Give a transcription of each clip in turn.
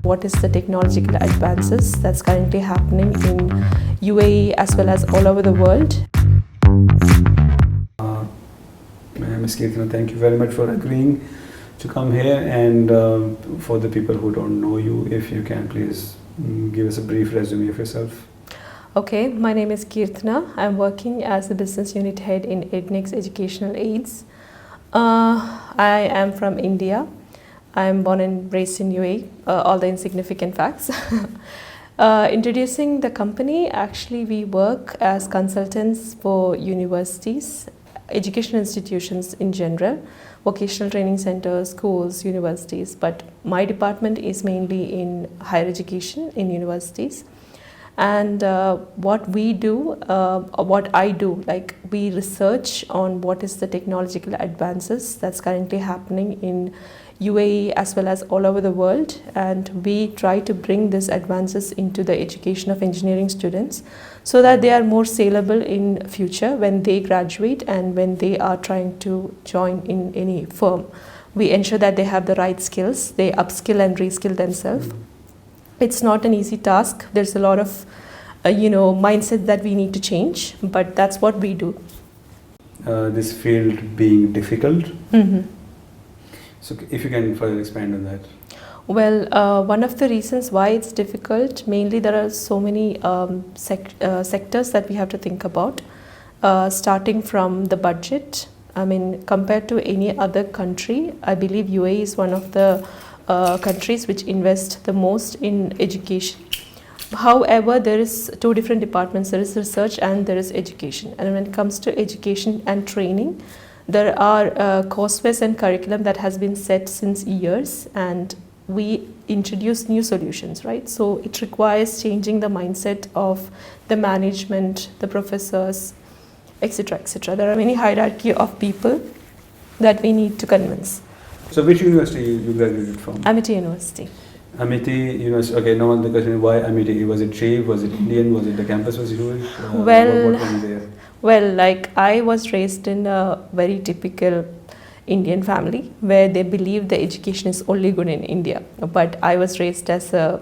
what is the technological advances that's currently happening in UAE as well as all over the world. Ms. Keerthana, thank you very much for agreeing to come here, and for the people who don't know you, if you can please give us a brief resume of yourself. Okay, my name is Keerthana. I'm working as the business unit head in Ednex Educational Aids. I am from India. I'm born and raised in UAE, all the insignificant facts. Introducing the company, actually we work as consultants for universities, educational institutions in general, vocational training centers, schools, universities, but my department is mainly in higher education in universities. And what we do, what I do, like we research on what is the technological advances that's currently happening in UAE as well as all over the world, and we try to bring these advances into the education of engineering students so that they are more saleable in future when they graduate and when they are trying to join in any firm. We ensure that they have the right skills, they upskill and reskill themselves. It's not an easy task. There's a lot of mindset that we need to change, but that's what we do. This field being difficult. Mm-hmm. So if you can further expand on that. Well, one of the reasons why it's difficult, mainly there are so many sectors that we have to think about, starting from the budget. I mean, compared to any other country, I believe UAE is one of the countries which invest the most in education. However, there is two different departments. There is research and there is education. And when it comes to education and training, there are coursewares and curriculum that has been set since years, and we introduce new solutions, right? So it requires changing the mindset of the management, the professors, etc., etc. There are many hierarchy of people that we need to convince. So which university you graduated from? Amity University. Amity University. Okay, now the question is why Amity? Was it cheap? Was it Indian? Was it the campus was Jewish? Well, what went there? Well, like I was raised in a very typical Indian family where they believe the education is only good in India. But I was raised as a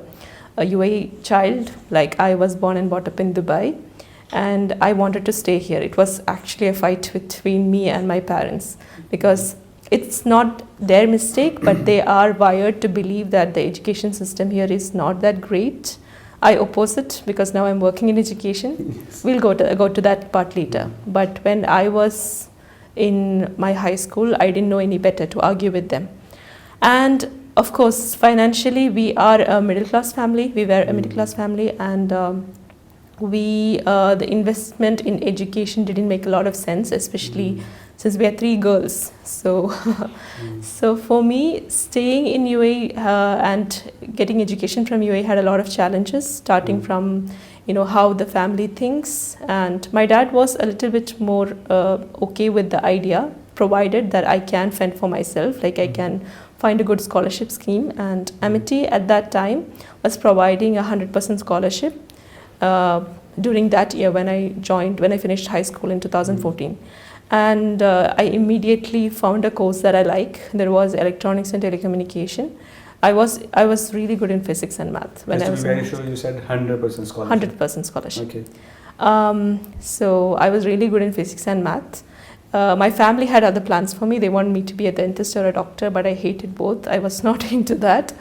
UAE child. Like I was born and brought up in Dubai, and I wanted to stay here. It was actually a fight between me and my parents because it's not their mistake, but they are wired to believe that the education system here is not that great. I oppose it because now I'm working in education. Yes. We'll go to that part later. But when I was in my high school, I didn't know any better to argue with them. And of course, financially, we are a middle class family. We were a middle class family, and the investment in education didn't make a lot of sense, especially since we are three girls. So, so for me, staying in UAE and getting education from UAE had a lot of challenges, starting from how the family thinks. And my dad was a little bit more okay with the idea, provided that I can fend for myself, like I can find a good scholarship scheme. And Amity at that time was providing 100% scholarship during that year when I finished high school in 2014. And I immediately found a course that I like. There was electronics and telecommunication. I was really good in physics and math when I was. To be very sure, you said 100% scholarship. 100% scholarship. Okay. So I was really good in physics and math. My family had other plans for me. They wanted me to be a dentist or a doctor, but I hated both. I was not into that.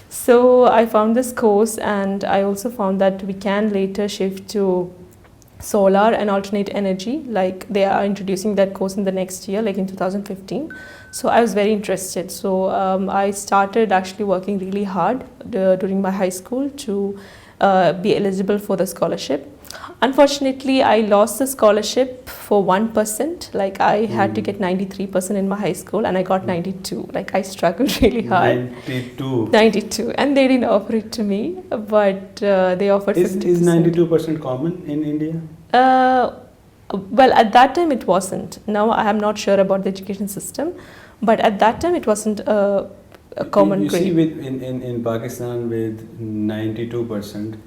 So I found this course, and I also found that we can later shift to solar and alternate energy, like they are introducing that course in the next year, like in 2015. So I was very interested. So I started actually working really hard during my high school to be eligible for the scholarship. Unfortunately, I lost the scholarship for 1%. Like I had to get 93% in my high school, and I got 92. Like I struggled really hard. 92, and they didn't offer it to me, but they offered 50%. Is 92% common in India? Well, at that time it wasn't. Now I am not sure about the education system, but at that time it wasn't a common grade. You see, in Pakistan with 92%,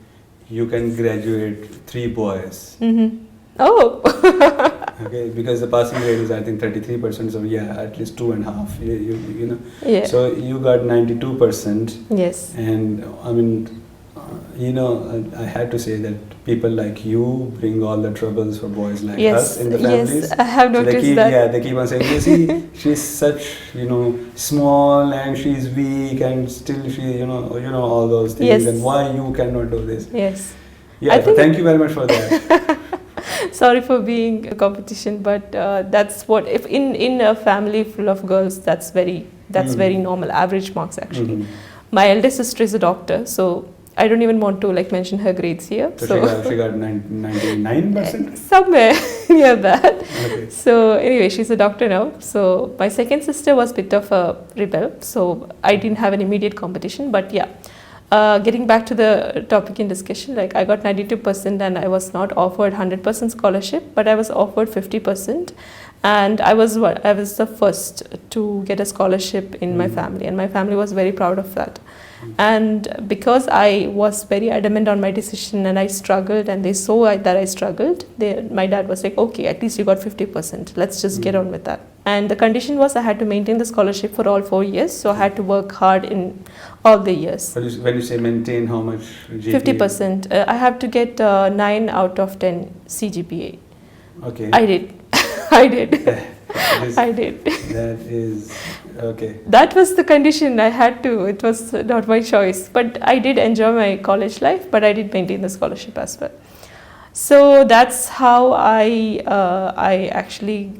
you can graduate 3 boys. Mm-hmm. Oh. Okay, because the passing rate is I think 33%, so yeah, at least 2.5. You know. Yeah. So you got 92%, Yes. and I mean, I had to say that people like you bring all the troubles for boys like us in the families. Yes, I have So noticed that. they keep on saying, you see, she's such, small and she's weak and still she, all those things, Yes. and why you cannot do this. Yes. Yeah, I so think thank you very much for that. sorry for being a competition, but that's what if in a family full of girls, that's very normal, average marks actually. Mhm. My eldest sister is a doctor, so I don't even want to like mention her grades here. So she got 99%? Somewhere near that. Okay. So anyway, she's a doctor now. So my second sister was a bit of a rebel, so I didn't have an immediate competition. But yeah, getting back to the topic in discussion, like I got 92% and I was not offered 100% scholarship, but I was offered 50%. And I was the first to get a scholarship in my family, and my family was very proud of that. And because I was very adamant on my decision and I struggled, and they saw that I struggled, my dad was like, okay, at least you got 50%, let's just get on with that. And the condition was I had to maintain the scholarship for all 4 years, so I had to work hard in all the years. When you say maintain, how much GPA? 50%. I have to get 9 out of 10 CGPA. Okay. I did. I did. I did. That is okay. That was the condition I had to. It was not my choice. But I did enjoy my college life, but I did maintain the scholarship as well. So that's how I actually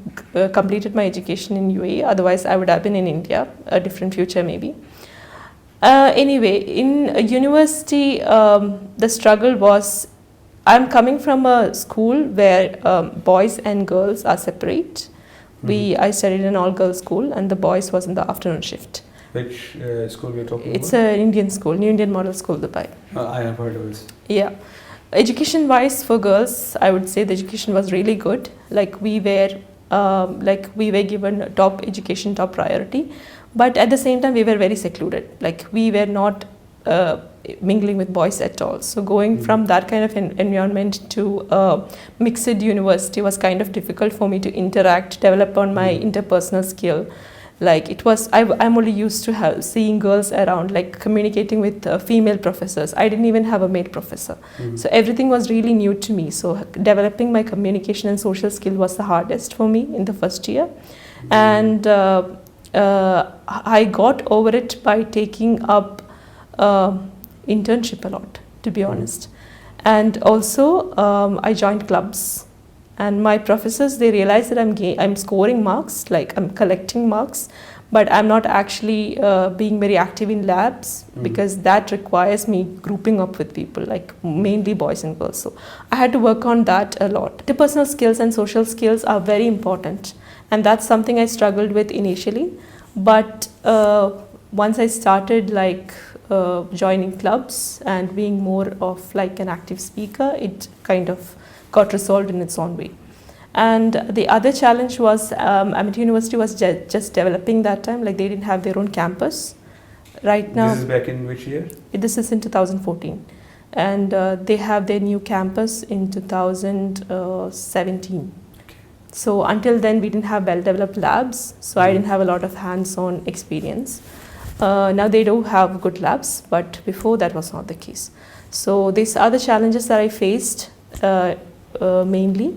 completed my education in UAE. Otherwise, I would have been in India, a different future maybe. Anyway, in university, the struggle was, I'm coming from a school where boys and girls are separate. I studied in an all-girls school, and the boys was in the afternoon shift. Which school we are talking It's about? an Indian school, New Indian Model School, Dubai. I have heard of this. Yeah. Education-wise for girls, I would say the education was really good. Like we were given top education, top priority. But at the same time, we were very secluded. Like we were not mingling with boys at all. So going from that kind of environment to a mixed university was kind of difficult for me to interact, develop on my interpersonal skill. Like it was, I'm only used to seeing girls around, like communicating with female professors. I didn't even have a male professor. So everything was really new to me. So developing my communication and social skill was the hardest for me in the first year. And I got over it by taking up internship a lot, to be honest. And also I joined clubs. And my professors, they realized that I'm scoring marks, like I'm collecting marks, but I'm not actually being very active in labs because that requires me grouping up with people, like mainly boys and girls. So I had to work on that a lot. Interpersonal skills and social skills are very important. And that's something I struggled with initially. But once I started joining clubs and being more of like an active speaker, it kind of got resolved in its own way. And the other challenge was Amit University was just developing that time, like they didn't have their own campus. Right now, This is back in which year? This is in 2014, and they have their new campus in 2017. So until then, we didn't have well-developed labs, so I didn't have a lot of hands-on experience. Now they do have good labs, but before that was not the case. So these are the challenges that I faced mainly.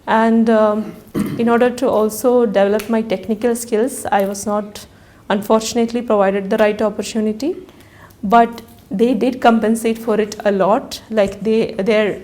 And in order to also develop my technical skills, I was not, unfortunately, provided the right opportunity. But they did compensate for it a lot. Like their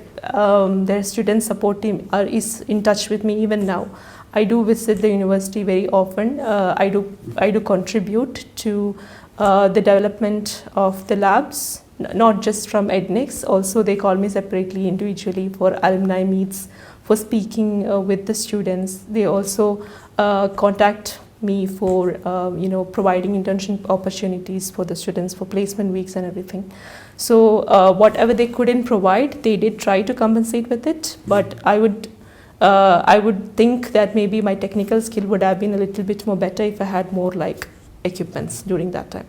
student support team is in touch with me even now. I do visit the university very often. I do contribute to the development of the labs, not just from Ednex. Also, they call me separately, individually for alumni meets, for speaking with the students. They also contact me for providing internship opportunities for the students, for placement weeks and everything. So whatever they couldn't provide, they did try to compensate with it. But I would think that maybe my technical skill would have been a little bit more better if I had more like equipments during that time.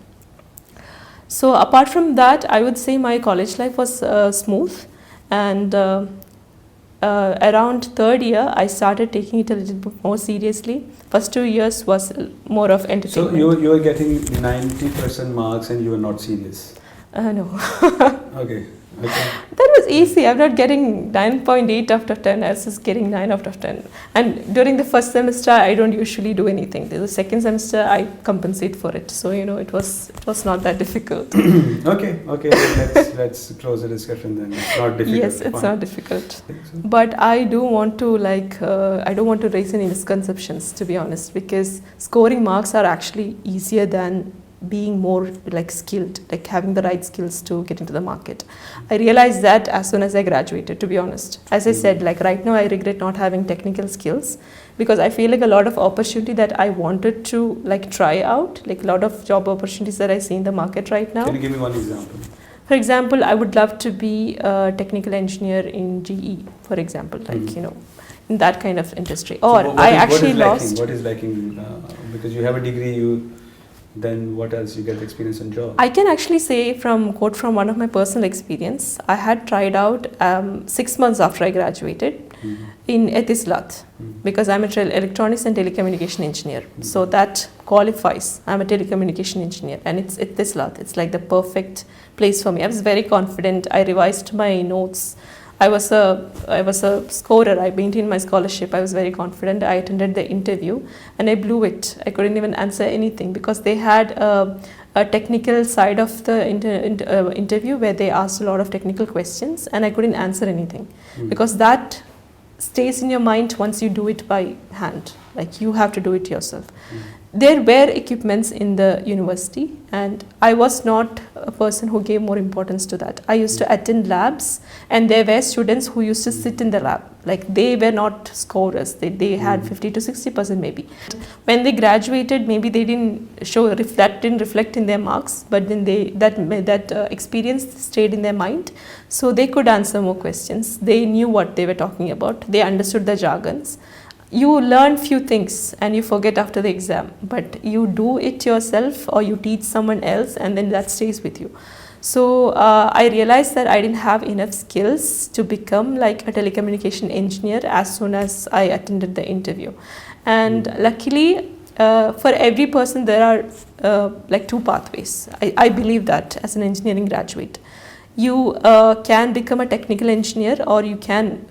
So apart from that, I would say my college life was smooth, and around third year, I started taking it a little bit more seriously. First 2 years was more of entertainment. So you were getting 90% marks and you were not serious? No. Okay. Okay. That was easy. I'm not getting 9.8 out of 10. I was just getting 9 out of 10. And during the first semester, I don't usually do anything. The second semester, I compensate for it. So it was not that difficult. Okay. Let's close the discussion then. It's not difficult. Yes, it's Fine. not difficult. So. But I do want to I don't want to raise any misconceptions, to be honest, because scoring marks are actually easier than being more skilled, having the right skills to get into the market. I realized that as soon as I graduated, to be honest. As I said, right now I regret not having technical skills, because I feel like a lot of opportunity that I wanted to try out, a lot of job opportunities that I see in the market right now. Can you give me one example? For example, I would love to be a technical engineer in GE, for example, in that kind of industry. Or so what is lacking? Because you have a degree, then what else? You get experience on job. I can actually say quote from one of my personal experience. I had tried out 6 months after I graduated in Etisalat, because I'm an electronics and telecommunication engineer. So that qualifies. I'm a telecommunication engineer, and it's Etisalat. It's the perfect place for me. I was very confident. I revised my notes. I was a scorer. I maintained my scholarship. I was very confident. I attended the interview and I blew it. I couldn't even answer anything because they had a technical side of the interview where they asked a lot of technical questions and I couldn't answer anything because that stays in your mind once you do it by hand. You have to do it yourself. There were equipments in the university and I was not a person who gave more importance to that. I used to attend labs and there were students who used to sit in the lab. They were not scorers. They had 50 to 60% maybe. When they graduated, maybe they didn't that didn't reflect in their marks, but then that experience stayed in their mind. So they could answer more questions. They knew what they were talking about. They understood the jargons. You learn few things and you forget after the exam, but you do it yourself or you teach someone else and then that stays with you. So I realized that I didn't have enough skills to become a telecommunication engineer as soon as I attended the interview. And luckily, for every person there are two pathways. I believe that as an engineering graduate. You can become a technical engineer or you can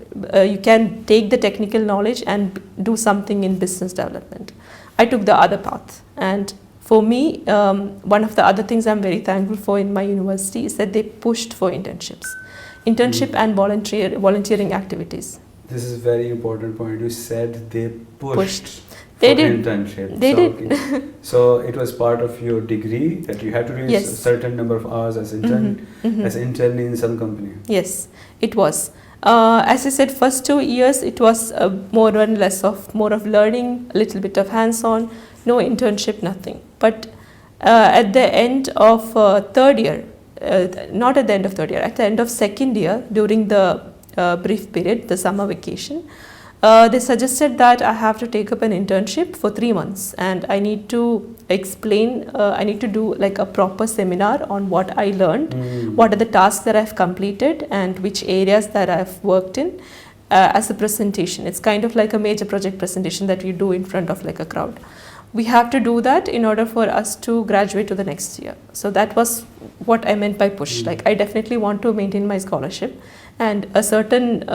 take the technical knowledge and do something in business development. I took the other path, and for me, one of the other things I'm very thankful for in my university is that they pushed for internship and volunteering activities. This is a very important point. You said they pushed. They did. Internship. They did. Okay. So it was part of your degree that you had to do a certain number of hours as intern, as intern in some company. Yes, it was. As I said, first 2 years it was more of learning, a little bit of hands-on, no internship, nothing. But at the end of third year, not at the end of third year, at the end of second year, during the brief period, the summer vacation, they suggested that I have to take up an internship for 3 months and I need to explain, I need to do a proper seminar on what I learned, what are the tasks that I've completed and which areas that I've worked in as a presentation. It's kind of like a major project presentation that you do in front of a crowd. We have to do that in order for us to graduate to the next year. So that was what I meant by push. I definitely want to maintain my scholarship and a certain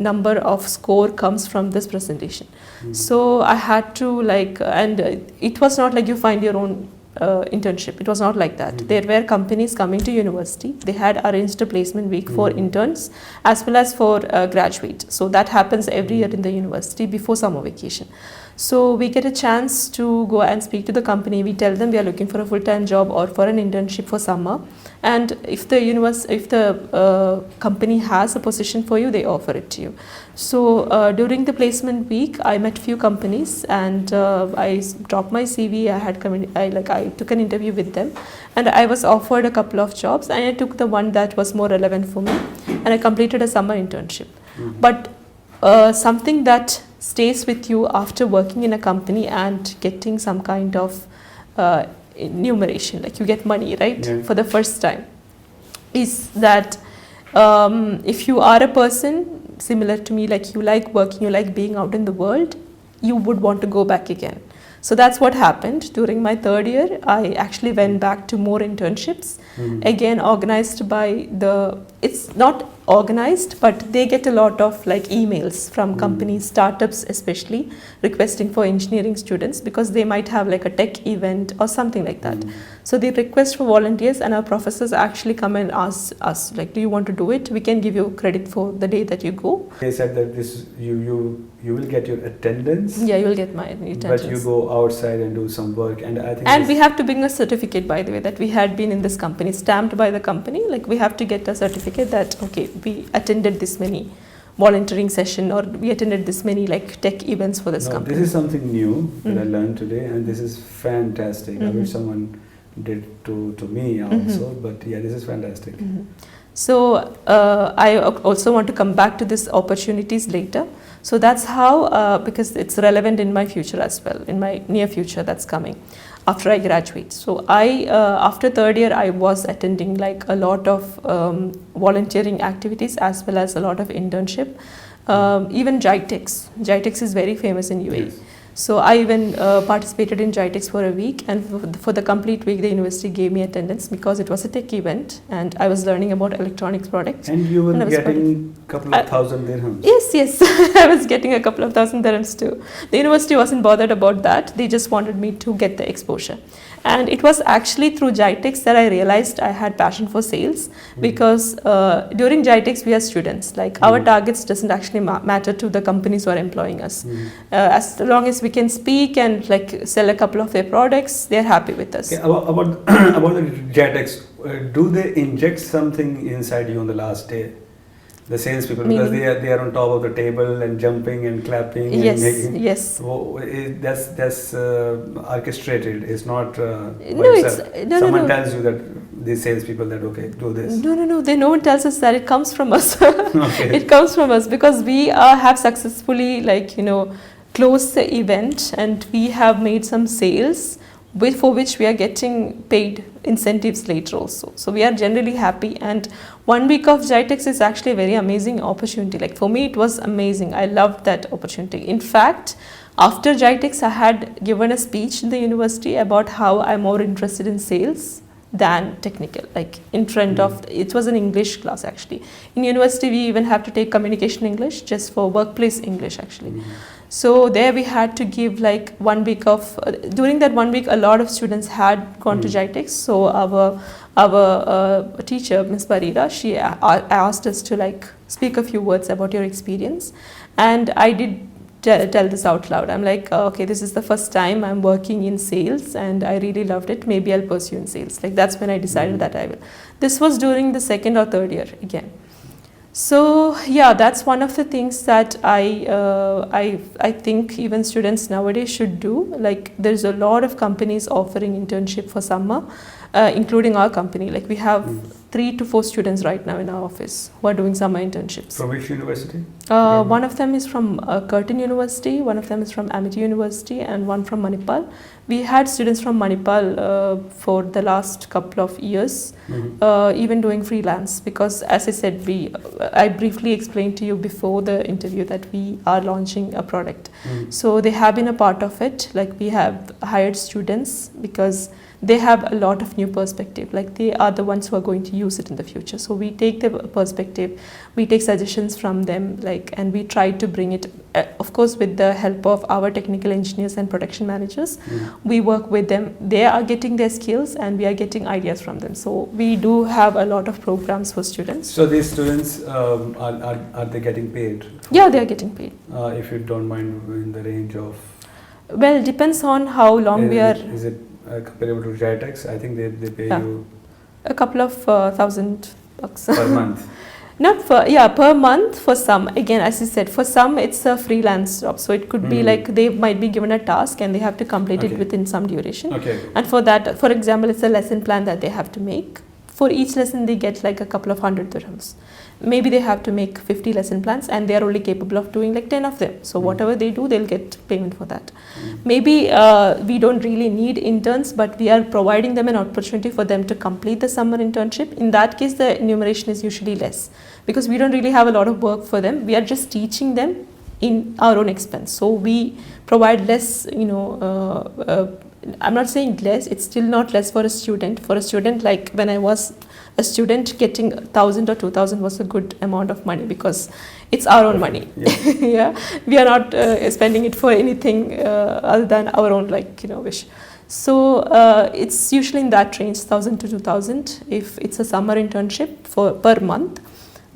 number of score comes from this presentation. So I had to and it was not you find your own internship. It was not like that. There were companies coming to university. They had arranged a placement week for interns as well as for graduates. So that happens every year in the university before summer vacation. So we get a chance to go and speak to the company. We tell them we are looking for a full-time job or for an internship for summer. And if the company has a position for you, they offer it to you. So during the placement week, I met few companies and I dropped my CV. I took an interview with them, and I was offered a couple of jobs. And I took the one that was more relevant for me, and I completed a summer internship. But something that stays with you after working in a company and getting some kind of enumeration, you get money, right, for the first time, is that if you are a person, similar to me, like you like working, you like being out in the world, you would want to go back again. So that's what happened. During my third year, I actually went back to more internships, again organized by it's not organized, but they get a lot of like emails from companies, startups especially, requesting for engineering students because they might have like a tech event or something like that. So they request for volunteers, and our professors actually come and ask us like, do you want to do it? We can give you credit for the day that you go. They said that this you will get your attendance. Yeah, you will get my attendance. But you go outside and do some work, and I think. And we have to bring a certificate, by the way, that we had been in this company, stamped by the company. Like we have to get a certificate that okay, we attended this many volunteering session, or we attended this many like tech events for this company. This is something new that I learned today, and this is fantastic. I wish someone did to me also, but yeah, this is fantastic. So I also want to come back to these opportunities later. So that's how, because it's relevant in my future as well, in my near future that's coming after I graduate. So after third year, I was attending like a lot of volunteering activities as well as a lot of internship. Even GITEX. GITEX is very famous in UAE. Yes. So I even participated in GITEX for a week, and for the complete week the university gave me attendance because it was a tech event and I was learning about electronics products. And you were getting a couple of thousand dirhams. Yes, I was getting a couple of thousand dirhams too. The university wasn't bothered about that. They just wanted me to get the exposure. And it was actually through GITEX that I realized I had passion for sales, because during GITEX we are students. Like our targets doesn't actually matter to the companies who are employing us. As long as we can speak and like sell a couple of their products, they're happy with us. Okay, about the GITEX, do they inject something inside you on the last day? The salespeople, because they are on top of the table and jumping and clapping. Yes, and making, yes. That's orchestrated. It's not. No, someone tells you that these salespeople that okay, do this. No. No one tells us that. It comes from us. Okay. It comes from us because we have successfully closed the event, and we have made some sales for which we are getting paid incentives later also. So we are generally happy, and 1 week of GITEX is actually a very amazing opportunity. Like for me it was amazing. I loved that opportunity. In fact, after GITEX I had given a speech in the university about how I'm more interested in sales than technical, like in front of, it was an English class actually. In university we even have to take communication English just for workplace English actually. So there we had to give like 1 week of, during that 1 week a lot of students had gone to GITEX. So our teacher, Ms. Barira, she asked us to like speak a few words about your experience, and I did tell this out loud. I'm like, okay, this is the first time I'm working in sales and I really loved it. Maybe I'll pursue in sales. Like that's when I decided that I will. This was during the second or third year again. So yeah, that's one of the things that I think even students nowadays should do. Like there's a lot of companies offering internship for summer, including our company. Like we have 3 to 4 students right now in our office who are doing summer internships. From which university? One of them is from Curtin University, one of them is from Amity University, and one from Manipal. We had students from Manipal for the last couple of years, even doing freelance, because as I said, I briefly explained to you before the interview that we are launching a product. So they have been a part of it. Like we have hired students because they have a lot of new perspective. Like they are the ones who are going to use it in the future. So we take their perspective, we take suggestions from them, and we try to bring it, of course, with the help of our technical engineers and production managers. We work with them. They are getting their skills and we are getting ideas from them. So we do have a lot of programs for students. So these students, are they getting paid? Yeah, they are getting paid. If you don't mind, in the range of? Well, it depends on how long we are. Is it comparable to GITEX? I think they pay you a couple of $1,000 per month. Not for, per month for some. Again, as I said, for some it's a freelance job. So it could be like they might be given a task and they have to complete it within some duration. And for that, for example, it's a lesson plan that they have to make. For each lesson they get like a couple of 100 dirhams. Maybe they have to make 50 lesson plans and they are only capable of doing like 10 of them. So whatever they do, they'll get payment for that. Maybe we don't really need interns, but we are providing them an opportunity for them to complete the summer internship. In that case, the remuneration is usually less, because we don't really have a lot of work for them. We are just teaching them in our own expense. So we provide less, I'm not saying less, it's still not less for a student. For a student, like when I was a student, getting 1,000 or 2,000 was a good amount of money because it's our own money. Yeah, we are not spending it for anything other than our own wish. So it's usually in that range, 1,000 to 2,000 if it's a summer internship per month.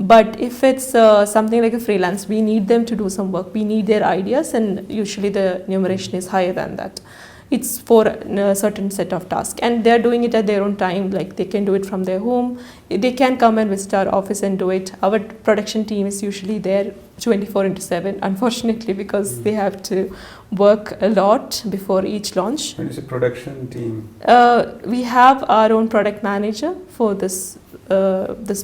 But if it's something like a freelance, we need them to do some work, we need their ideas, and usually the remuneration is higher than that. It's for a certain set of tasks, and they're doing it at their own time. Like they can do it from their home, they can come and visit our office and do it. Our production team is usually there 24/7, unfortunately, because they have to work a lot before each launch. When you say production team? We have our own product manager for this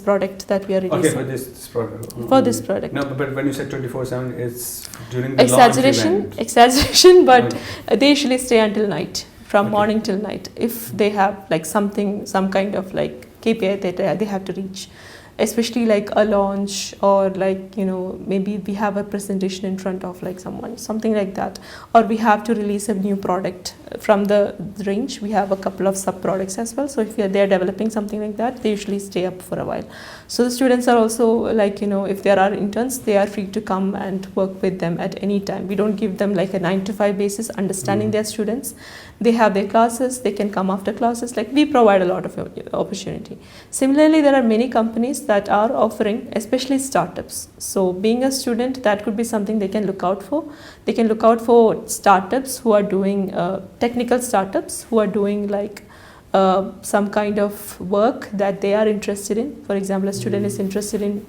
product that we are releasing. Okay, for this product. For this product. No, but when you said 24/7, it's during the launch event. Exaggeration, but they usually stay until night, from morning till night. If they have like some kind of like KPI that they have to reach, especially like a launch, or like maybe we have a presentation in front of like someone, something like that, or we have to release a new product from the range. We have a couple of sub products as well, so if they're developing something like that, they usually stay up for a while. So the students are also like if there are interns, they are free to come and work with them at any time. We don't give them like a 9 to 5 basis, understanding their students. They have their classes, they can come after classes, like we provide a lot of opportunity. Similarly, there are many companies that are offering, especially startups. So being a student, that could be something they can look out for. They can look out for startups who are doing technical startups who are doing like some kind of work that they are interested in. For example, a student is interested in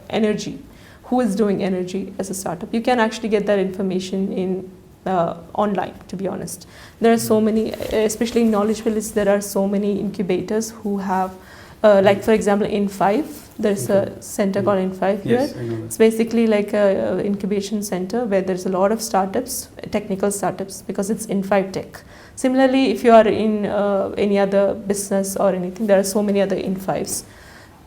energy. Who is doing energy as a startup? You can actually get that information in online, to be honest. There are so many, especially in Knowledge Village, there are so many incubators who have like for example in N5, there's a center called N5 here. Yes, I know that. It's basically like a incubation center where there's a lot of startups, technical startups, because it's N5 Tech. Similarly, if you are in any other business or anything, there are so many other N5s.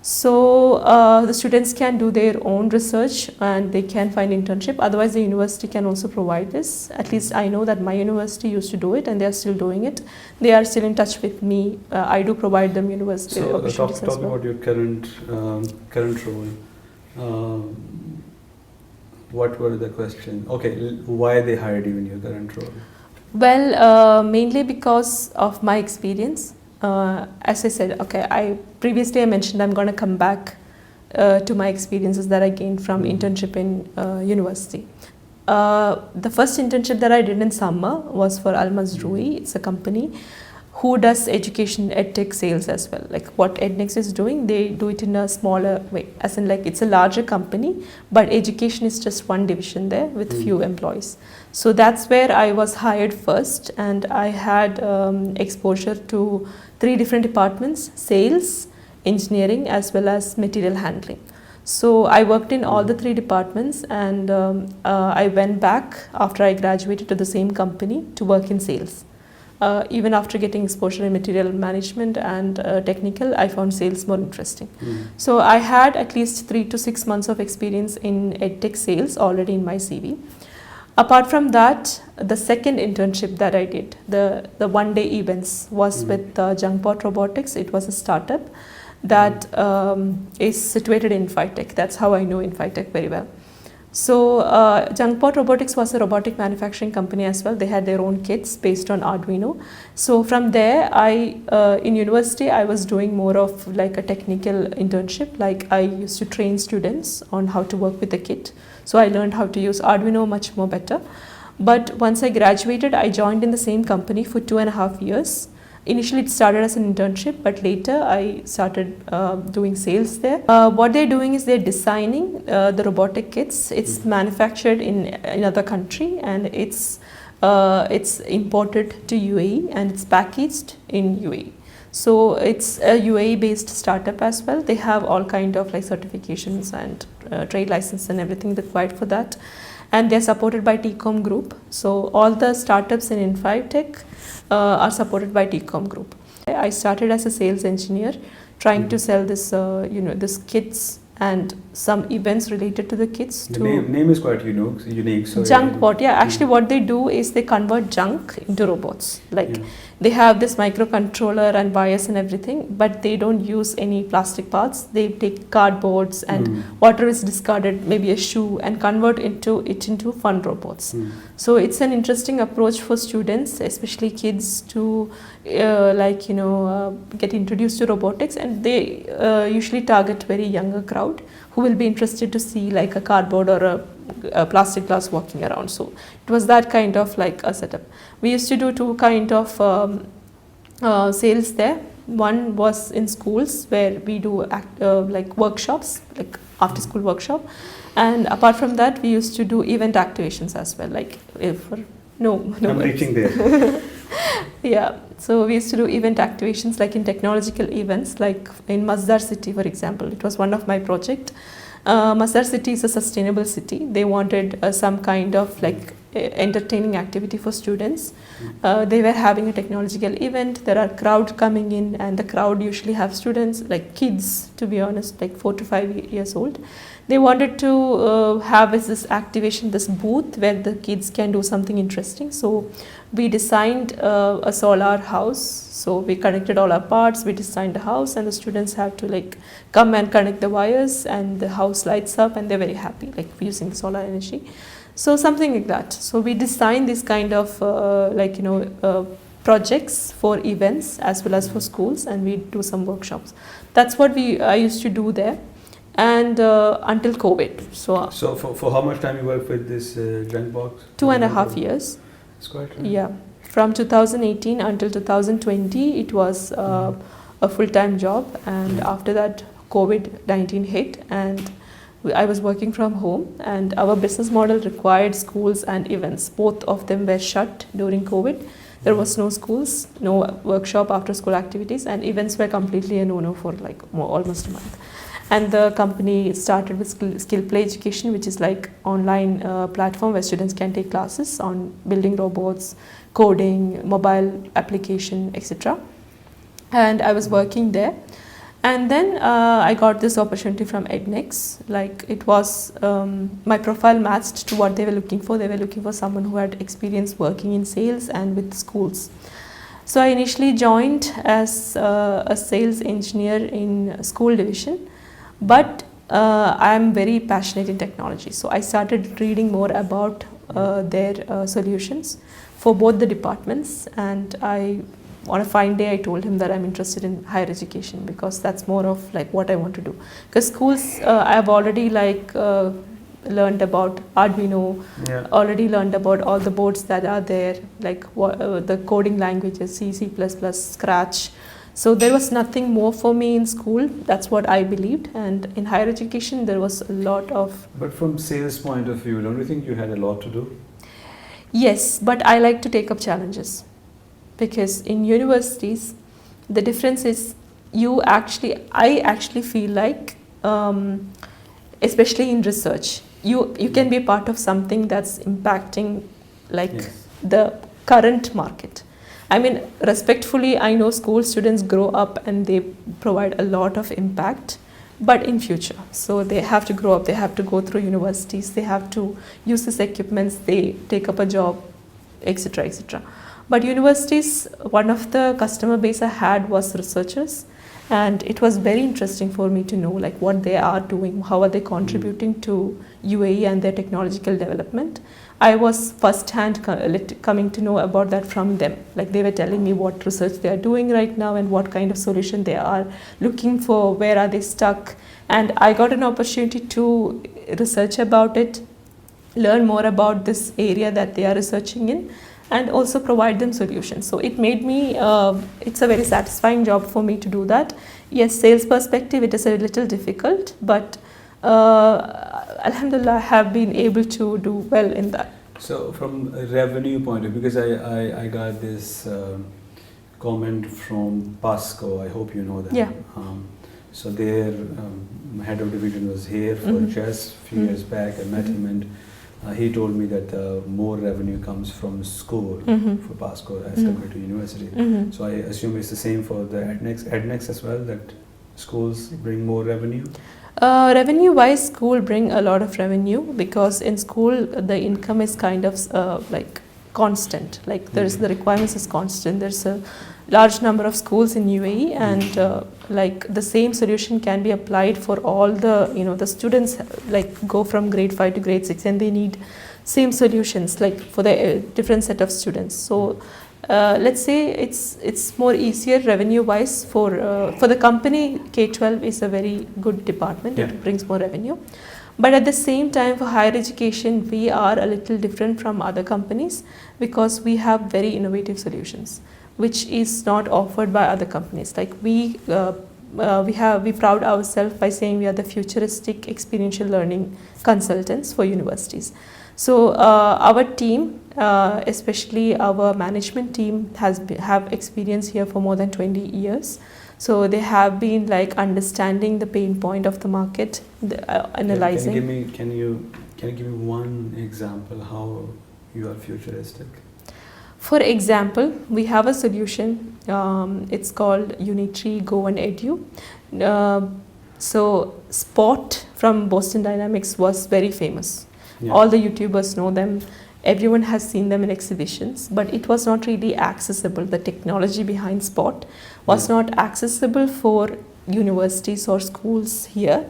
So the students can do their own research and they can find internship. Otherwise, the university can also provide this. At least I know that my university used to do it, and they are still doing it. They are still in touch with me. I do provide them university opportunities. So talk about your current role. What were the questions? Okay, why they hired you in your current role? Well, mainly because of my experience. As I said, okay, previously I mentioned I'm going to come back to my experiences that I gained from internship in university. The first internship that I did in summer was for Al-Mazrui. It's a company who does education edtech sales as well. Like what Ednex is doing, they do it in a smaller way, as in like it's a larger company, but education is just one division there with few employees. So that's where I was hired first, and I had exposure to 3 different departments: sales, engineering, as well as material handling. So I worked in all the 3 departments, and I went back after I graduated to the same company to work in sales. Even after getting exposure in material management and technical, I found sales more interesting. So I had at least 3 to 6 months of experience in edtech sales already in my CV. Apart from that, the second internship that I did, the one-day events, was with Junkpot Robotics. It was a startup that is situated in Infitech. That's how I know Infitech very well. So Junkpot Robotics was a robotic manufacturing company as well. They had their own kits based on Arduino. So from there, in university, I was doing more of like a technical internship. Like I used to train students on how to work with the kit. So I learned how to use Arduino much more better. But once I graduated, I joined in the same company for 2.5 years. Initially, it started as an internship, but later I started doing sales there. What they're doing is they're designing the robotic kits. It's manufactured in another country, and it's imported to UAE, and it's packaged in UAE. So it's a UAE-based startup as well. They have all kind of like certifications and trade license and everything required for that. And they're supported by TCOM Group. So all the startups in Infitech are supported by TCOM Group. I started as a sales engineer, trying to sell this, this kits and some events related to the kids. The name is quite unique. So Junk bot, yeah. Actually, what they do is they convert junk into robots. Like Yeah. they have this microcontroller and wires and everything, but they don't use any plastic parts. They take cardboards and whatever is discarded, maybe a shoe, and convert into fun robots. So it's an interesting approach for students, especially kids, to get introduced to robotics, and they usually target very younger crowd who will be interested to see like a cardboard or a plastic glass walking around. So it was that kind of like a setup. We used to do two kind of sales there. One was in schools where we do like workshops, like after school workshop, and apart from that we used to do event activations as well, like I'm reaching there. Yeah, so we used to do event activations like in technological events, like in Masdar city, for example. It was one of my project. Masdar city is a sustainable city. They wanted some kind of like entertaining activity for students. They were having a technological event. There are crowd coming in, and the crowd usually have students, like kids, to be honest, like 4 to 5 years old. They wanted to have this activation, this booth where the kids can do something interesting. So we designed a solar house. So we connected all our parts, we designed the house, and the students have to like come and connect the wires, and the house lights up, and they're very happy, like using solar energy. So something like that. So we design this kind of projects for events as well as for schools, and we do some workshops. That's what I used to do there. And until COVID. So for how much time you worked with this junk box? 2.5 years. It's quite long. Yeah. From 2018 until 2020, it was a full-time job. And after that, COVID-19 hit, and I was working from home. And our business model required schools and events. Both of them were shut during COVID. There was no schools, no workshop, after-school activities, and events were completely a no-no for like almost a month. And the company started with Skill Play Education, which is like online platform where students can take classes on building robots, coding, mobile application, etc. And I was working there. And then I got this opportunity from Ednex. Like it was my profile matched to what they were looking for. They were looking for someone who had experience working in sales and with schools. So I initially joined as a sales engineer in school division. But I'm very passionate in technology. So I started reading more about their solutions for both the departments. And on a fine day, I told him that I'm interested in higher education because that's more of like what I want to do. Because schools, I've already learned about Arduino, already learned about all the boards that are there, like the coding languages, C, C++, Scratch. So there was nothing more for me in school. That's what I believed. And in higher education, there was a lot of... But from sales point of view, don't you think you had a lot to do? Yes, but I like to take up challenges. Because in universities, the difference is I actually feel like, especially in research, you can be part of something that's impacting the current market. I mean, respectfully, I know school students grow up and they provide a lot of impact, but in future. So they have to grow up, they have to go through universities, they have to use these equipments, they take up a job, etc., etc. But universities, one of the customer base I had was researchers, and it was very interesting for me to know like what they are doing, how are they contributing to UAE and their technological development. I was first-hand coming to know about that from them. Like they were telling me what research they are doing right now and what kind of solution they are looking for, where are they stuck. And I got an opportunity to research about it, learn more about this area that they are researching in, and also provide them solutions. So it made me, it's a very satisfying job for me to do that. Yes, sales perspective, it is a little difficult, but Alhamdulillah, I have been able to do well in that. So from a revenue point of view, because I got this comment from Pasco, I hope you know that. Yeah. So their head of division was here for chess a few years back. I met him, and he told me that more revenue comes from school for Pasco as compared to university. So I assume it's the same for the Ednex as well, that schools bring more revenue? Revenue-wise, school bring a lot of revenue because in school the income is kind of like constant. Like there's the requirements is constant. There's a large number of schools in UAE, and like the same solution can be applied for all the the students like go from grade 5 to grade 6, and they need same solutions like for the different set of students. So let's say it's more easier revenue wise for the company. K-12 is a very good department. Yeah. It brings more revenue, but at the same time for higher education we are a little different from other companies because we have very innovative solutions which is not offered by other companies. Like we proud ourselves by saying we are the futuristic experiential learning consultants for universities. So our team, especially our management team, have experience here for more than 20 years. So they have been like understanding the pain point of the market, analyzing. Can you give me one example how you are futuristic? For example, we have a solution. It's called Unitree Go and Edu. So Spot from Boston Dynamics was very famous. Yeah. All the YouTubers know them. Everyone has seen them in exhibitions, but it was not really accessible. The technology behind Spot was not accessible for universities or schools here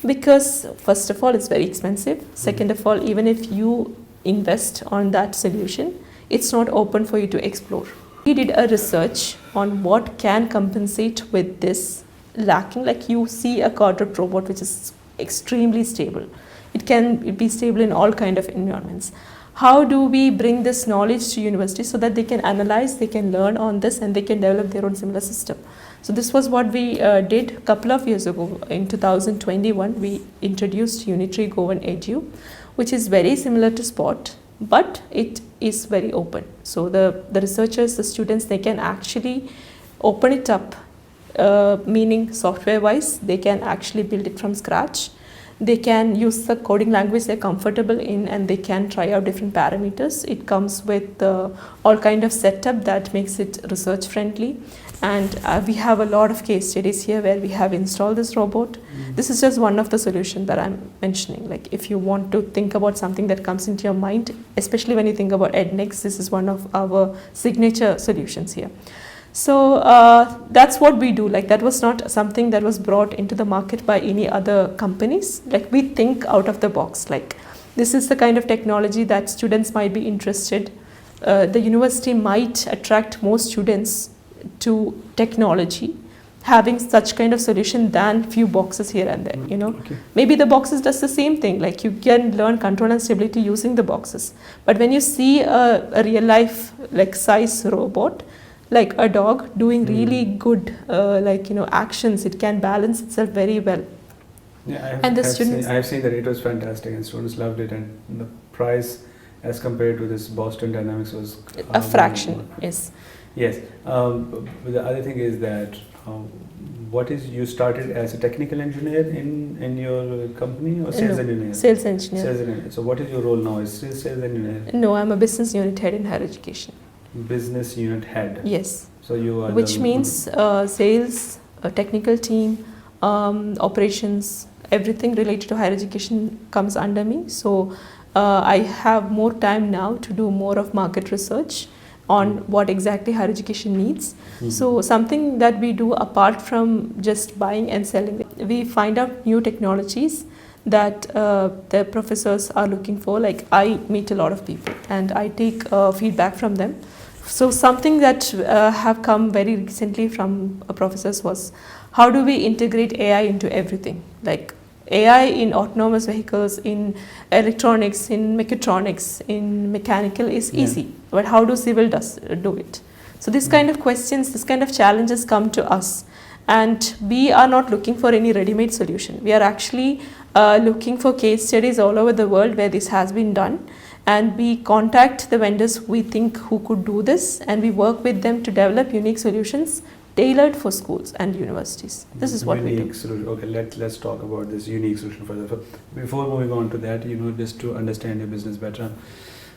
because first of all, it's very expensive. Second of all, even if you invest on that solution, it's not open for you to explore. We did a research on what can compensate with this lacking. Like you see a quadrant robot which is extremely stable. It can be stable in all kind of environments. How do we bring this knowledge to universities so that they can analyze, they can learn on this, and they can develop their own similar system? So this was what we did a couple of years ago. In 2021, we introduced Unitree Go and Edu, which is very similar to Spot, but it is very open. So the researchers, the students, they can actually open it up, meaning software-wise, they can actually build it from scratch. They can use the coding language they're comfortable in, and they can try out different parameters. It comes with all kind of setup that makes it research friendly. And we have a lot of case studies here where we have installed this robot. This is just one of the solutions that I'm mentioning. Like if you want to think about something that comes into your mind, especially when you think about Ednex, this is one of our signature solutions here. So that's what we do. Like that was not something that was brought into the market by any other companies. Like we think out of the box. Like this is the kind of technology that students might be interested. The university might attract more students to technology having such kind of solution than few boxes here and there, Okay. Maybe the boxes does the same thing, like you can learn control and stability using the boxes. But when you see a real life like size robot, like a dog doing really good actions, it can balance itself very well. Yeah, And the students, I have seen that it was fantastic and students loved it, and the price as compared to this Boston Dynamics was a fraction. Yes. Yes. But the other thing is that you started as a technical engineer in your company or sales engineer? Sales engineer. Sales engineer. So what is your role now? Is still sales engineer? No, I'm a business unit head in higher education. Business unit head. Yes. So you are. Which means sales, a technical team, operations, everything related to higher education comes under me. So I have more time now to do more of market research on what exactly higher education needs. So something that we do apart from just buying and selling, we find out new technologies that the professors are looking for. Like I meet a lot of people and I take feedback from them. So something that have come very recently from professors was, how do we integrate AI into everything? Like AI in autonomous vehicles, in electronics, in mechatronics, in mechanical is easy, but how do civil do it? So this kind of questions, this kind of challenges come to us, and we are not looking for any ready-made solution. We are actually looking for case studies all over the world where this has been done, and we contact the vendors we think who could do this, and we work with them to develop unique solutions tailored for schools and universities. This is what we do. Solution. Okay, let's talk about this unique solution further. So before moving on to that, just to understand your business better,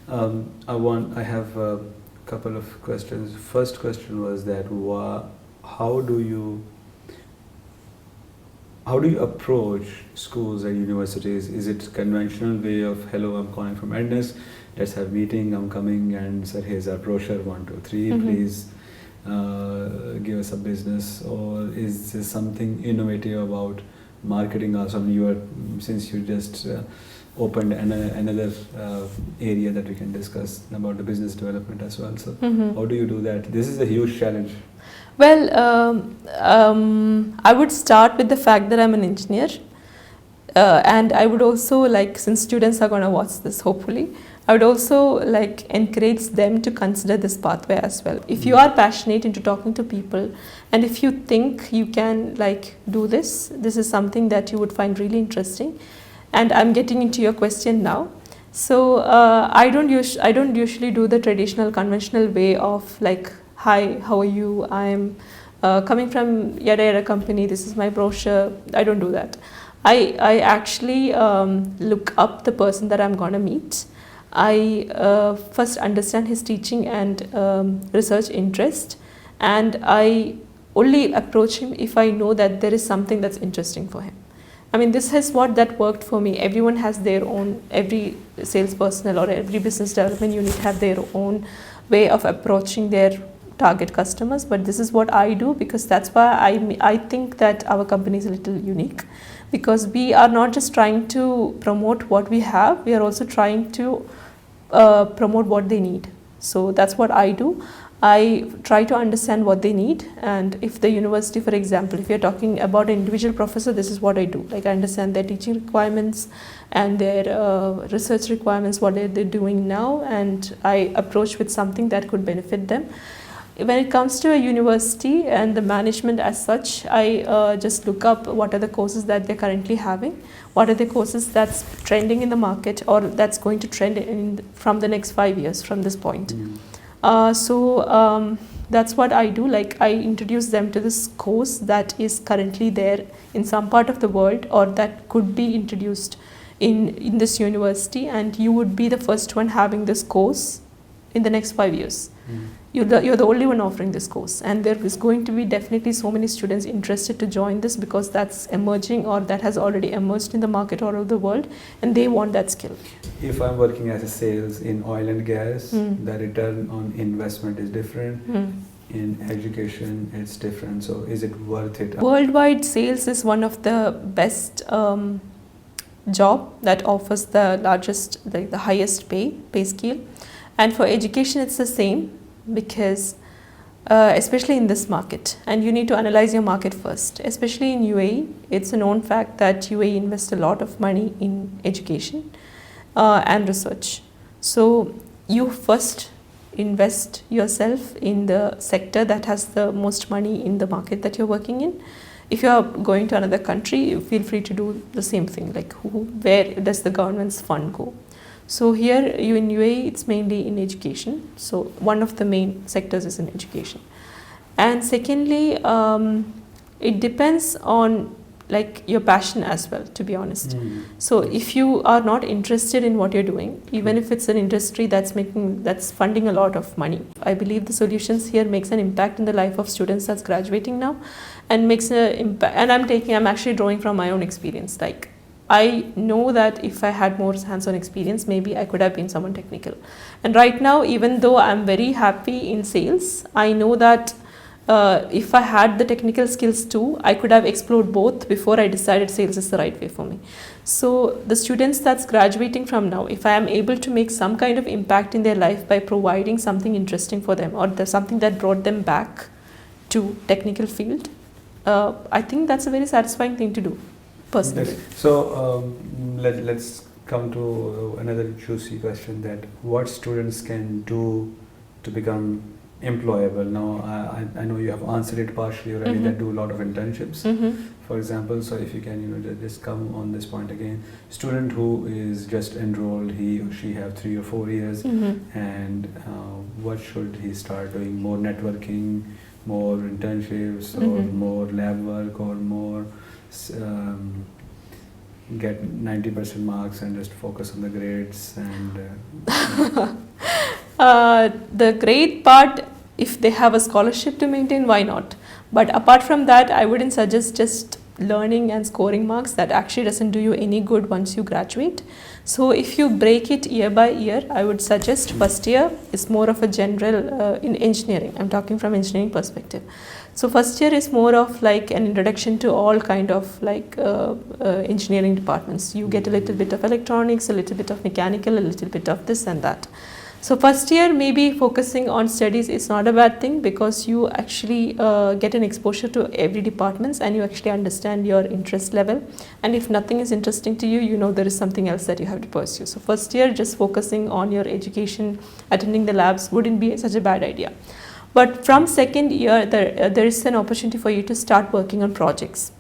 I have a couple of questions. First question was that how do how do you approach schools and universities? Is it conventional way of, hello, I'm calling from Ednex, let's have meeting, I'm coming, and sir, here's our brochure, 1, 2, 3, please give us a business? Or is there something innovative about marketing also? I mean, since you just opened another area that we can discuss about the business development as well. So how do you do that? This is a huge challenge. Well, I would start with the fact that I'm an engineer, and I would also, like, since students are going to watch this hopefully, I would also like encourage them to consider this pathway as well. If you are passionate into talking to people, and if you think you can like do this is something that you would find really interesting. And I'm getting into your question now. So I don't usually do the traditional conventional way of like, hi, how are you? I'm coming from yada yada company. This is my brochure. I don't do that. I actually look up the person that I'm gonna meet. I first understand his teaching and research interest, and I only approach him if I know that there is something that's interesting for him. I mean, this is what that worked for me. Everyone has their own, every sales personnel or every business development unit have their own way of approaching their target customers, but this is what I do, because that's why I think that our company is a little unique, because we are not just trying to promote what we have, we are also trying to promote what they need. So that's what I do. I try to understand what they need, and if the university, for example, if you're talking about an individual professor, this is what I do. Like, I understand their teaching requirements and their research requirements, what they're doing now, and I approach with something that could benefit them. When it comes to a university and the management as such, I just look up what are the courses that they're currently having, what are the courses that's trending in the market or that's going to trend from the next 5 years from this point. So that's what I do. Like, I introduce them to this course that is currently there in some part of the world, or that could be introduced in this university, and you would be the first one having this course in the next 5 years. You're the only one offering this course, and there is going to be definitely so many students interested to join this, because that's emerging or that has already emerged in the market all over the world, and they want that skill. If I'm working as a sales in oil and gas, the return on investment is different. In education, it's different. So is it worth it? Worldwide, sales is one of the best job that offers the largest, the highest pay scale. And for education, it's the same, because especially in this market, and you need to analyze your market first. Especially in UAE, it's a known fact that UAE invests a lot of money in education and research. So you first invest yourself in the sector that has the most money in the market that you're working in. If you are going to another country, feel free to do the same thing, like where does the government's fund go? So here in UAE, it's mainly in education. So one of the main sectors is in education. And secondly, it depends on like your passion as well, to be honest. So if you are not interested in what you're doing, even if it's an industry that's funding a lot of money, I believe the solutions here makes an impact in the life of students that's graduating now, and makes an impact. And I'm actually drawing from my own experience. Like, I know that if I had more hands-on experience, maybe I could have been someone technical. And right now, even though I'm very happy in sales, I know that if I had the technical skills too, I could have explored both before I decided sales is the right way for me. So the students that's graduating from now, if I am able to make some kind of impact in their life by providing something interesting for them, or there's something that brought them back to technical field, I think that's a very satisfying thing to do. Personally. Yes. So let's come to another juicy question, that what students can do to become employable. Now I know you have answered it partially already, that do a lot of internships, for example. So if you can just come on this point again, student who is just enrolled, he or she have 3 or 4 years, and what should he start doing? More networking, more internships, or more lab work, or more get 90% marks and just focus on the grades? And the grade part, if they have a scholarship to maintain, why not? But apart from that, I wouldn't suggest just learning and scoring marks that actually doesn't do you any good once you graduate. So if you break it year by year, I would suggest first year is more of a general in engineering. I'm talking from engineering perspective. So first year is more of like an introduction to all kind of like engineering departments. You get a little bit of electronics, a little bit of mechanical, a little bit of this and that. So first year maybe focusing on studies is not a bad thing, because you actually get an exposure to every departments and you actually understand your interest level. And if nothing is interesting to you, you know there is something else that you have to pursue. So first year just focusing on your education, attending the labs wouldn't be such a bad idea. But from second year, there is an opportunity for you to start working on projects.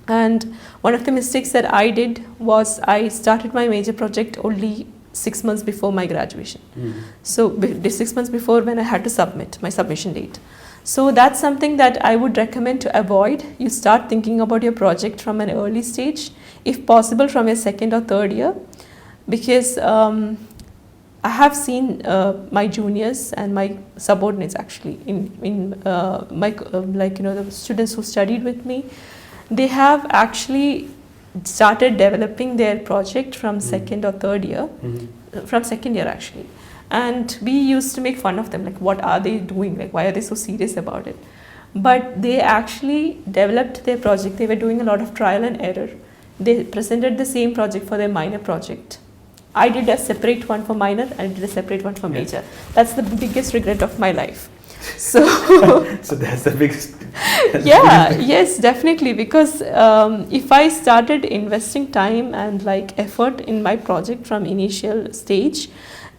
And one of the mistakes that I did was I started my major project only 6 months before my graduation. So 6 months before when I had to submit my submission date. So that's something that I would recommend to avoid. You start thinking about your project from an early stage, if possible from your second or third year, because I have seen my juniors and my subordinates actually in my the students who studied with me, they have actually started developing their project from second or third year, from second year actually. And we used to make fun of them, like what are they doing, like why are they so serious about it? But they actually developed their project. They were doing a lot of trial and error. They presented the same project for their minor project. I did a separate one for minor and I did a separate one for major. That's the biggest regret of my life. So, so that's the biggest. Yes, definitely. Because if I started investing time and like effort in my project from initial stage,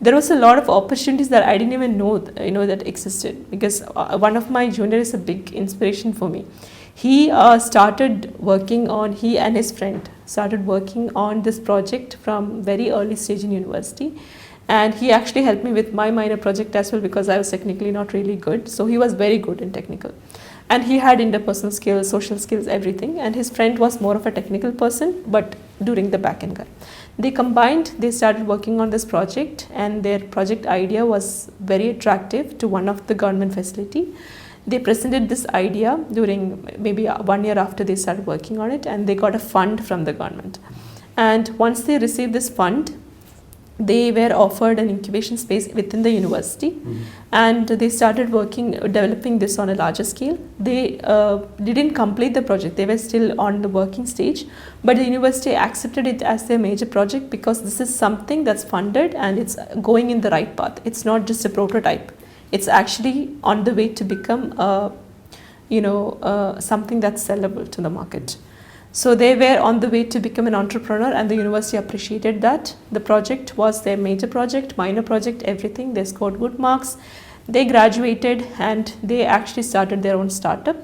there was a lot of opportunities that I didn't even know, that existed. Because one of my juniors is a big inspiration for me. He started working on, he and his friend started working on this project from very early stage in university. And he actually helped me with my minor project as well, because I was technically not really good. So he was very good in technical. And he had interpersonal skills, social skills, everything. And his friend was more of a technical person, but during the back-end guy. They combined, they started working on this project, and their project idea was very attractive to one of the government facility. They presented this idea during maybe 1 year after they started working on it, and they got a fund from the government. And once they received this fund, they were offered an incubation space within the university, and they started developing this on a larger scale. They didn't complete the project, they were still on the working stage, but the university accepted it as their major project, because this is something that's funded and it's going in the right path. It's not just a prototype. It's actually on the way to become something that's sellable to the market. So they were on the way to become an entrepreneur, and the university appreciated that. The project was their major project, minor project, everything. They scored good marks. They graduated, and they actually started their own startup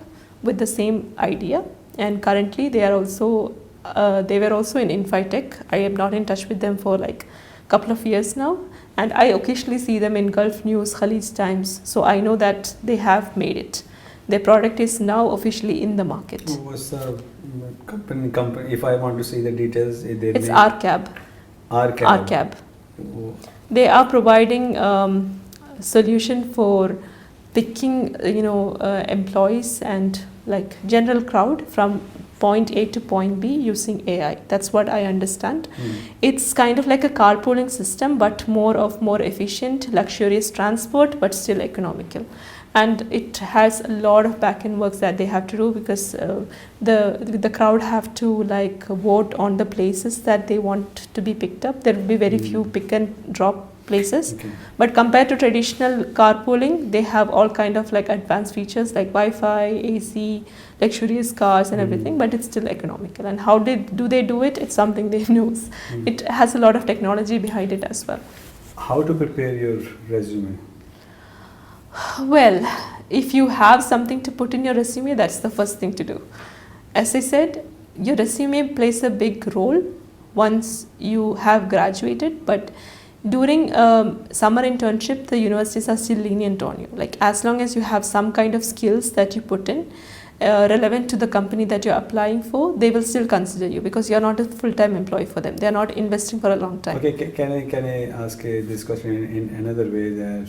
with the same idea. And currently they were also in Infitech. I am not in touch with them for like a couple of years now. And I occasionally see them in Gulf News, Khalij Times. So I know that they have made it. Their product is now officially in the market. What's the company? If I want to see the details, it's RCAB. RCAB. They are providing solution for picking, employees and like general crowd from point A to point B using AI. That's what I understand. It's kind of like a carpooling system, but more efficient, luxurious transport, but still economical. And it has a lot of back-end works that they have to do, because the crowd have to like vote on the places that they want to be picked up. There will be very few pick and drop places. Okay. But compared to traditional carpooling, they have all kind of like advanced features like Wi-Fi, AC, luxurious cars and everything, but it's still economical. And how do they do it? It's something they knows. It has a lot of technology behind it as well. How to prepare your resume? Well, if you have something to put in your resume, that's the first thing to do. As I said, your resume plays a big role once you have graduated, but during summer internship, the universities are still lenient on you. Like as long as you have some kind of skills that you put in, relevant to the company that you're applying for, they will still consider you, because you're not a full-time employee for them. They're not investing for a long time. Okay, can I ask this question in another way? That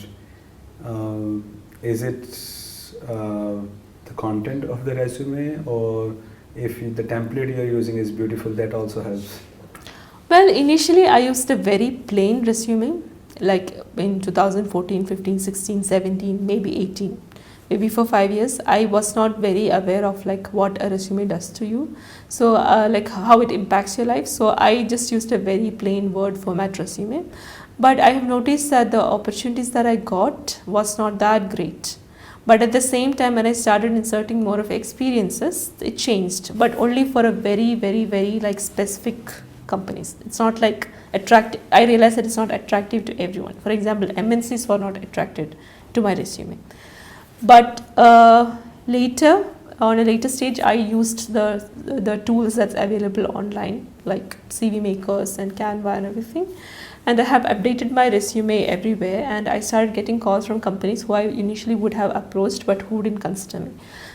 is it the content of the resume, or if the template you're using is beautiful, that also helps. Well, initially I used a very plain resume, like in 2014, 15, 16, 17, maybe 18. Maybe for 5 years, I was not very aware of like what a resume does to you. So like how it impacts your life. So I just used a very plain word format resume. But I have noticed that the opportunities that I got was not that great. But at the same time, when I started inserting more of experiences, it changed, but only for a very, very, very like specific companies. It's not like attractive. I realized that it's not attractive to everyone. For example, MNCs were not attracted to my resume. But later, on a later stage, I used the tools that's available online, like CV makers and Canva and everything. And I have updated my resume everywhere, and I started getting calls from companies who I initially would have approached but who didn't consider me.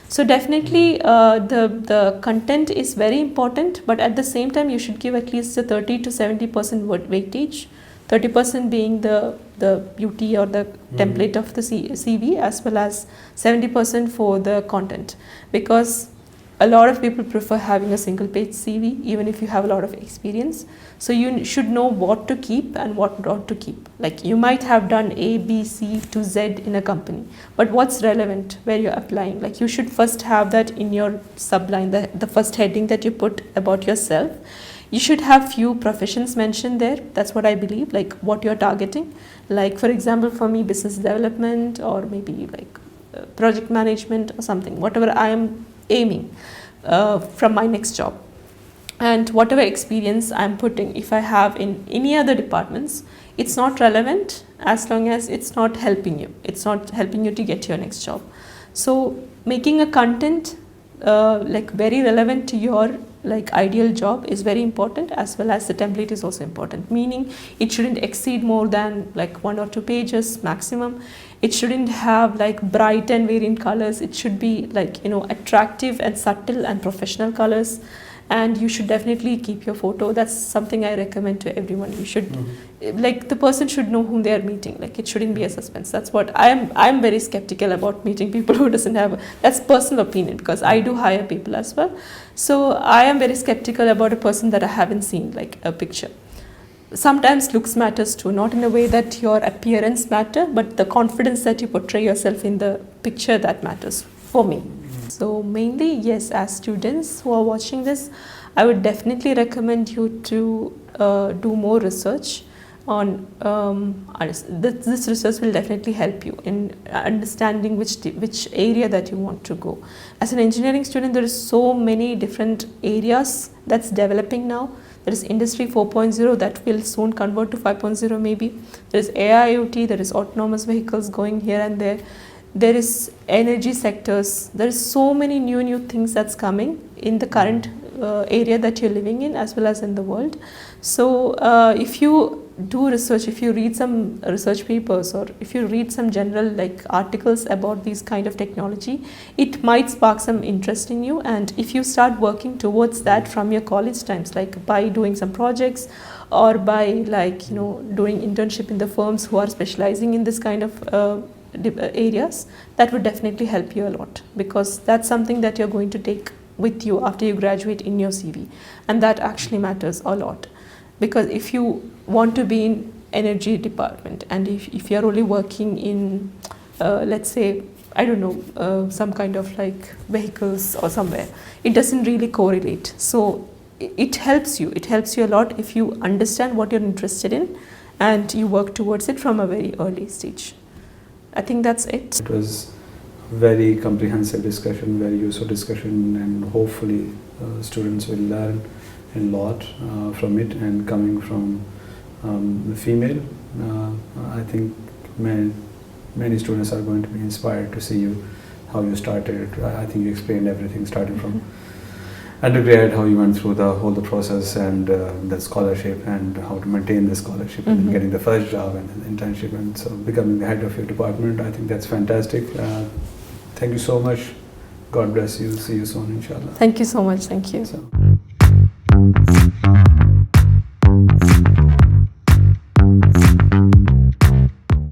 So definitely the content is very important, but at the same time you should give at least a 30 to 70% weightage, 30% being the beauty or the template of the CV, as well as 70% for the content, because a lot of people prefer having a single page CV even if you have a lot of experience. So you should know what to keep and what not to keep. Like you might have done A, B, C to Z in a company, but what's relevant where you're applying? Like you should first have that in your subline, the first heading that you put about yourself. You should have few professions mentioned there. That's what I believe, like what you're targeting. Like for example, for me, business development, or maybe like project management or something, whatever I am aiming from my next job. And whatever experience I'm putting, if I have in any other departments, it's not relevant as long as it's not helping you. It's not helping you to get your next job. So making a content like very relevant to your like ideal job is very important, as well as the template is also important, meaning it shouldn't exceed more than like 1 or 2 pages maximum. It shouldn't have like bright and variant colors. It should be like, you know, attractive and subtle and professional colors. And you should definitely keep your photo. That's something I recommend to everyone. You should like the person should know whom they are meeting. Like it shouldn't be a suspense. That's what I'm very skeptical about meeting people who doesn't have that's personal opinion, because I do hire people as well. So I am very skeptical about a person that I haven't seen like a picture. Sometimes looks matters too, not in a way that your appearance matter, but the confidence that you portray yourself in the picture, that matters for me. So mainly, yes, as students who are watching this, I would definitely recommend you to do more research on this research will definitely help you in understanding which area that you want to go. As an engineering student, there is so many different areas that's developing now. There is Industry 4.0 that will soon convert to 5.0 maybe. There is AIoT, there is autonomous vehicles going here and there. There is energy sectors. There is so many new things that's coming in the current area that you're living in, as well as in the world. So if you do research, if you read some research papers, or if you read some general like articles about these kind of technology, it might spark some interest in you. And if you start working towards that from your college times, like by doing some projects, or by like, you know, doing internship in the firms who are specializing in this kind of areas, that would definitely help you a lot, because that's something that you're going to take with you after you graduate in your CV, and that actually matters a lot. Because if you want to be in energy department, and if you're only working in let's say, I don't know, some kind of like vehicles or somewhere, it doesn't really correlate. So it helps you a lot if you understand what you're interested in and you work towards it from a very early stage. I think that's it. It was very comprehensive discussion, very useful discussion, and hopefully students will learn a lot from it. And coming from the female, I think many students are going to be inspired to see you, how you started. I think you explained everything, starting from undergrad, how you went through the whole process, and the scholarship, and how to maintain the scholarship, and getting the first job and internship, and so becoming the head of your department. I think that's fantastic. Thank you so much. God bless you. See you soon, inshallah. Thank you so much. Thank you. So.